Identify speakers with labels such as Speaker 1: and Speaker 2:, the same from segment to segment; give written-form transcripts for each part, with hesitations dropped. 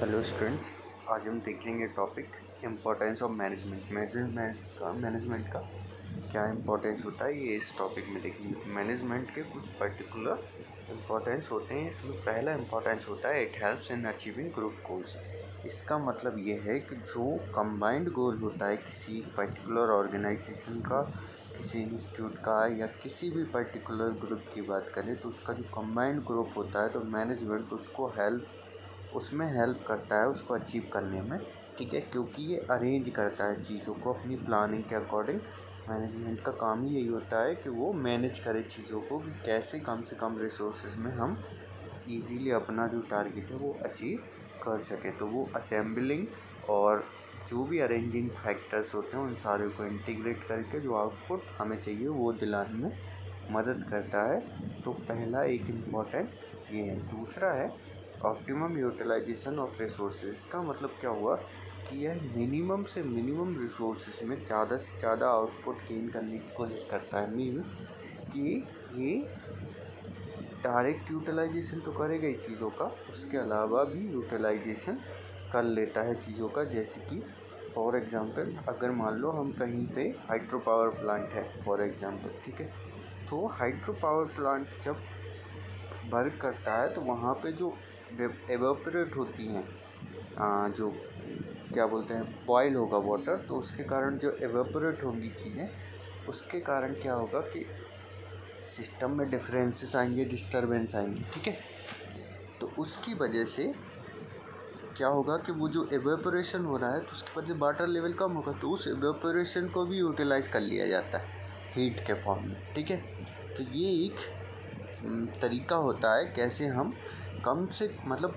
Speaker 1: Hello students, आज हम देखेंगे टॉपिक इम्पोर्टेंस ऑफ मैनेजमेंट का क्या इम्पोर्टेंस होता है, ये इस टॉपिक में देखेंगे। मैनेजमेंट के कुछ पर्टिकुलर इम्पोर्टेंस होते हैं। इसमें पहला इम्पोर्टेंस होता है it helps in achieving group goals. इसका मतलब ये है कि जो कंबाइंड गोल होता है किसी पर्टिकुलर ऑर्गेनाइजेशन का, किसी इंस्टीट्यूट का या किसी भी पर्टिकुलर ग्रुप की बात करें तो उसका जो कंबाइंड ग्रुप होता है तो मैनेजमेंट उसमें हेल्प करता है उसको अचीव करने में। ठीक है, क्योंकि ये अरेंज करता है चीज़ों को अपनी प्लानिंग के अकॉर्डिंग। मैनेजमेंट का काम ही यही होता है कि वो मैनेज करे चीज़ों को कि कैसे कम से कम रिसोर्सेज में हम इजीली अपना जो टारगेट है वो अचीव कर सके। तो वो असेंबलिंग और जो भी अरेंजिंग फैक्टर्स होते हैं उन सारे को इंटीग्रेट करके जो आउटपुट हमें चाहिए वो दिलाने में मदद करता है। तो पहला एक इम्पोर्टेंस ये है। दूसरा है ऑप्टिमम यूटिलाइजेशन ऑफ रिसोर्सेज। इसका मतलब क्या हुआ कि यह मिनिमम से मिनिमम रिसोर्सेज में ज़्यादा से ज़्यादा आउटपुट गेन करने की कोशिश करता है। मीन्स कि ये डायरेक्ट यूटिलाइजेशन तो करेगा ही चीज़ों का, उसके अलावा भी यूटिलाइजेशन कर लेता है चीज़ों का। जैसे कि फॉर एग्ज़ाम्पल अगर मान लो हम कहीं पे हाइड्रो पावर प्लांट है फॉर एग्ज़ाम्पल, ठीक है, तो हाइड्रो पावर प्लांट जब वर्क करता है तो वहाँ पे जो एवेपोरेट होती हैं, जो क्या बोलते हैं बॉयल होगा वाटर, तो उसके कारण जो एवेपोरेट होंगी चीज़ें, उसके कारण क्या होगा कि सिस्टम में डिफरेंसेस आएंगे, डिस्टरबेंस आएंगे। ठीक है, तो उसकी वजह से क्या होगा कि वो जो एवेपोरेशन हो रहा है तो उसके वजह से वाटर लेवल कम होगा, तो उस एवेपोरेशन को भी यूटिलाइज कर लिया जाता है हीट के फॉर्म में। ठीक है, तो ये एक तरीका होता है कैसे हम कम से मतलब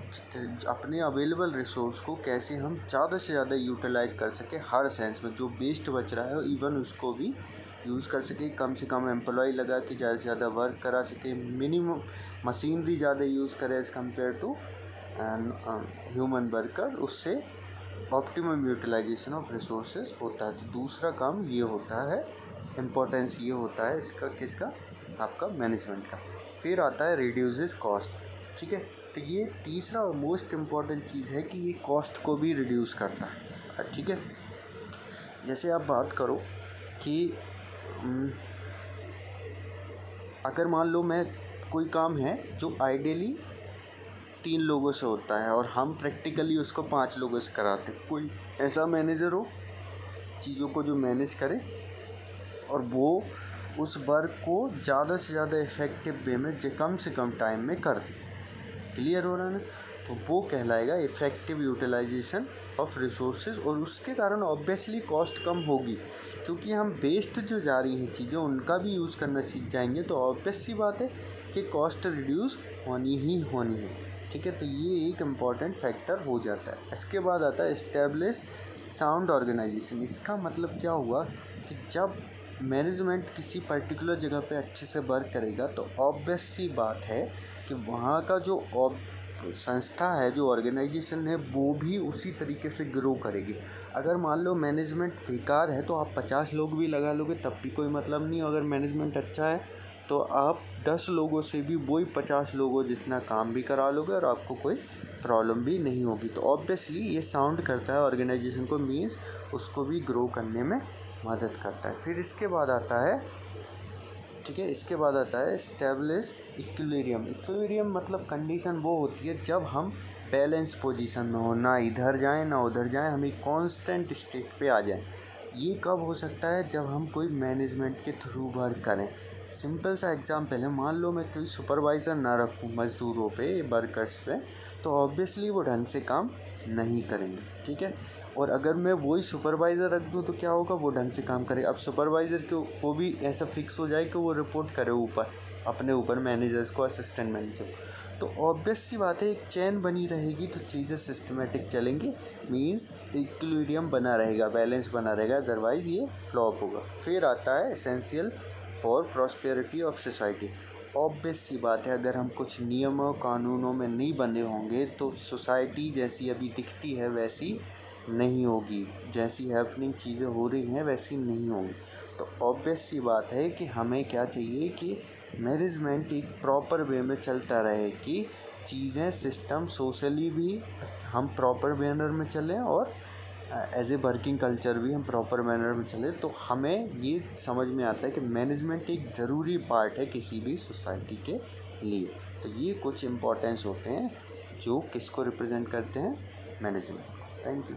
Speaker 1: अपने अवेलेबल रिसोर्स को कैसे हम ज़्यादा से ज़्यादा यूटिलाइज कर सके। हर सेंस में जो वेस्ट बच रहा है इवन उसको भी यूज़ कर सके, कम से कम एम्प्लॉय लगा के ज़्यादा से ज़्यादा वर्क करा सके, मिनिमम मशीनरी ज़्यादा यूज़ करे as compared to human worker. उससे ऑप्टिमम यूटिलाइजेशन ऑफ रिसोर्सेज होता है। तो दूसरा काम ये होता है, इम्पोर्टेंस ये होता है इसका, किसका, आपका मैनेजमेंट का। फिर आता है रिड्यूसेस कॉस्ट। ठीक है, तो ये तीसरा और मोस्ट इम्पॉर्टेंट चीज़ है कि ये कॉस्ट को भी रिड्यूस करता है। ठीक है, जैसे आप बात करो कि अगर मान लो मैं कोई काम है जो आइडियली 3 लोगों से होता है और हम प्रैक्टिकली उसको 5 लोगों से कराते हैं। कोई ऐसा मैनेजर हो चीज़ों को जो मैनेज करे और वो उस वर्क को ज़्यादा से ज़्यादा इफ़ेक्टिव वे में कम से कम टाइम में कर दे। क्लियर हो रहा है ना? तो वो कहलाएगा इफ़ेक्टिव यूटिलाइजेशन ऑफ रिसोर्सेज। और उसके कारण ऑब्वियसली कॉस्ट कम होगी, क्योंकि हम वेस्ट जो जा रही हैं चीज़ें उनका भी यूज़ करना सीख जाएंगे, तो ऑब्वियस सी बात है कि कॉस्ट रिड्यूस होनी ही होनी है। ठीक है, तो ये एक इम्पॉर्टेंट फैक्टर हो जाता है। इसके बाद आता है एस्टेब्लिश साउंड ऑर्गेनाइजेशन। इसका मतलब क्या हुआ कि जब मैनेजमेंट किसी पर्टिकुलर जगह पे अच्छे से वर्क करेगा तो ऑब्वियस सी बात है कि वहाँ का जो संस्था है, जो ऑर्गेनाइजेशन है, वो भी उसी तरीके से ग्रो करेगी। अगर मान लो मैनेजमेंट बेकार है तो आप 50 लोग भी लगा लोगे तब भी कोई मतलब नहीं। अगर मैनेजमेंट अच्छा है तो आप 10 लोगों से भी वही 50 लोगों जितना काम भी करा लोगे और आपको कोई प्रॉब्लम भी नहीं होगी। तो ऑब्वियसली ये साउंड करता है ऑर्गेनाइजेशन को, मीन्स उसको भी ग्रो करने में मदद करता है। फिर इसके बाद आता है, ठीक है, इसके बाद आता है एस्टेब्लिश इक्विलिब्रियम। इक्विलिब्रियम मतलब कंडीशन वो होती है जब हम बैलेंस पोजीशन में हो, ना इधर जाएं ना उधर जाएं, हम एक कांस्टेंट स्टेट पे आ जाएं। ये कब हो सकता है? जब हम कोई मैनेजमेंट के थ्रू वर्क करें। सिंपल सा एग्जांपल है, मान लो मैं कोई सुपरवाइज़र ना रखूँ मज़दूरों पे, वर्कर्स पे, तो ऑब्वियसली वो ढंग से काम नहीं करेंगे। ठीक है, और अगर मैं वही सुपरवाइज़र रख दूँ तो क्या होगा, वो ढंग से काम करे। अब सुपरवाइज़र को भी ऐसा फिक्स हो जाए कि वो रिपोर्ट करे ऊपर, अपने ऊपर मैनेजर्स को, असिस्टेंट मैनेजर। तो ऑब्वियस सी बात है एक चेन बनी रहेगी तो चीज़ें सिस्टमेटिक चलेंगी, मीन्स इक्विलिब्रियम बना रहेगा, बैलेंस बना रहेगा, अदरवाइज़ ये फ्लॉप होगा। फिर आता है essential for prosperity of society. Obvious सी बात है अगर हम कुछ नियमों कानूनों में नहीं बंधे होंगे तो सोसाइटी जैसी अभी दिखती है वैसी नहीं होगी, जैसी हैपनिंग चीज़ें हो रही हैं वैसी नहीं होंगी। तो ऑब्वियस सी बात है कि हमें क्या चाहिए कि मैनेजमेंट एक प्रॉपर वे में चलता रहे कि चीज़ें, सिस्टम सोशली भी हम प्रॉपर मैनर में चलें और एज ए वर्किंग कल्चर भी हम प्रॉपर मैनर में चलें, तो हमें ये समझ में आता है कि मैनेजमेंट एक ज़रूरी पार्ट है किसी भी सोसाइटी के लिए। तो ये कुछ इम्पोर्टेंस होते हैं जो किसको रिप्रेजेंट करते हैं, मैनेजमेंट। Thank you.